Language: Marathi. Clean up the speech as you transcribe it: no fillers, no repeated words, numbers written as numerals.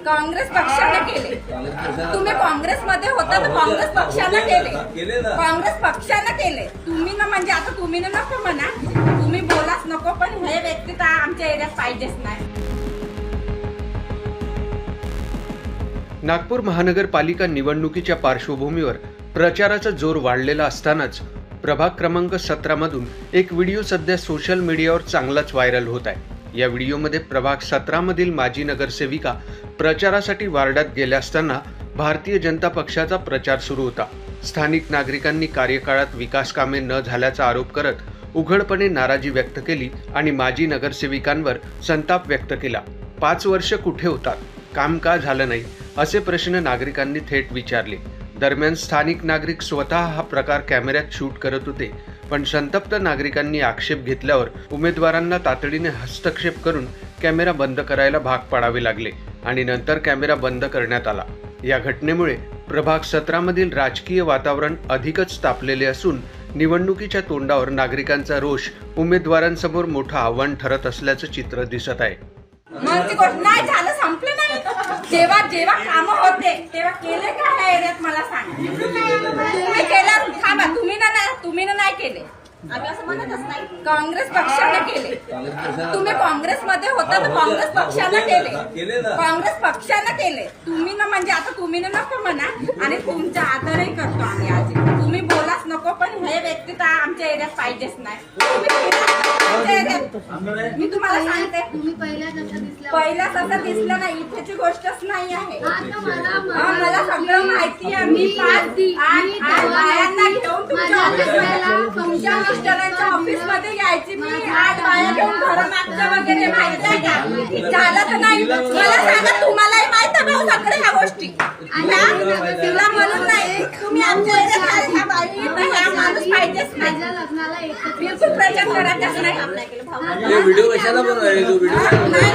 काँग्रेस पक्षाने केले. तुम्ही काँग्रेसमध्ये होता तर काँग्रेस पक्षाने केले. काँग्रेस पक्षाने केले. तुम्ही ना म्हणजे आता तुम्ही ना नको म्हणा, तुम्ही बोलाच नको, पण हे व्यक्ती तर आमच्या एरियात पाहिजेच नाही. नागपूर महानगरपालिका निवडणुकीच्या पार्श्वभूमीवर प्रचाराचा जोर वाढलेला असतानाच प्रभाग क्रमांक 17 मधून एक व्हिडिओ सध्या सोशल मीडियावर चांगलाच व्हायरल होत आहे. या व्हिडिओमध्ये प्रभाग 17 मधील माजी नगरसेविका प्रचारासाठी वार्डात गेल्या असताना भारतीय जनता पक्षाचा प्रचार सुरू होता. स्थानिक नागरिकांनी कार्यकाळात विकास कामे न झाल्याचा आरोप करत उघडपणे नाराजी व्यक्त केली आणि माजी नगरसेविकांवर संताप व्यक्त केला. 5 वर्ष कुठे होतात, काम का झालं नाही, असे प्रश्न नागरिकांनी थेट विचारले. दरम्यान स्थानिक नागरिक स्वतः हा प्रकार कॅमेऱ्यात शूट करत होते, पण संतप्त नागरिकांनी आक्षेप घेतल्यावर उमेदवारांना तातडीने हस्तक्षेप करून कॅमेरा बंद करायला भाग पाडावे लागले आणि नंतर कॅमेरा बंद करण्यात आला. या घटनेमुळे प्रभाग 17 मधील राजकीय वातावरण अधिकच तापलेले असून निवडणुकीच्या तोंडावर नागरिकांचा रोष उमेदवारांसमोर मोठं आव्हान ठरत असल्याचं चित्र दिसत आहे. म्हणजे नाही झालं, संपलं नाही. जेव्हा जेव्हा कामं होते तेव्हा केले का ह्या एरियात मला सांग. तुम्ही केलं, थांबा, तुम्ही ना नाही केले. आम्ही असं म्हणतच नाही. काँग्रेस पक्षाने केले. तुम्ही काँग्रेसमध्ये होता तर काँग्रेस पक्षाने केले. काँग्रेस पक्षाने केले. तुम्ही ना म्हणजे आता तुम्ही ना नको म्हणा, आणि तुमचा आदरही करतो आम्ही. आज तुम्ही बोलाच नको, पण हे व्यक्ती तर आमच्या एरियात पाहिजेच नाही. मी तुम्हाला सांगते, पहिल्याच असं दिसलं नाही, इथेची गोष्टच नाही आहे. मला सगळं माहिती आहे. मी 5-8 बायांना घेऊन तुमच्या मिस्टरांच्या ऑफिस मध्ये यायची. मी 8 बाया घेऊन घरं मागच्या वगैरे, माहिती आहे का? झालं तर नाही मला सांगा. तुम्हालाही माहित आहे भाऊ सगळ्या ह्या गोष्टी. तिला म्हणून नाही, तुम्ही आमच्या एरियात ह्या बाई ह्या माणूस पाहिजेच नाही. बिलकुल प्रचार करायचाच नाही. व्हिडिओ कशाला बनवायला? नाही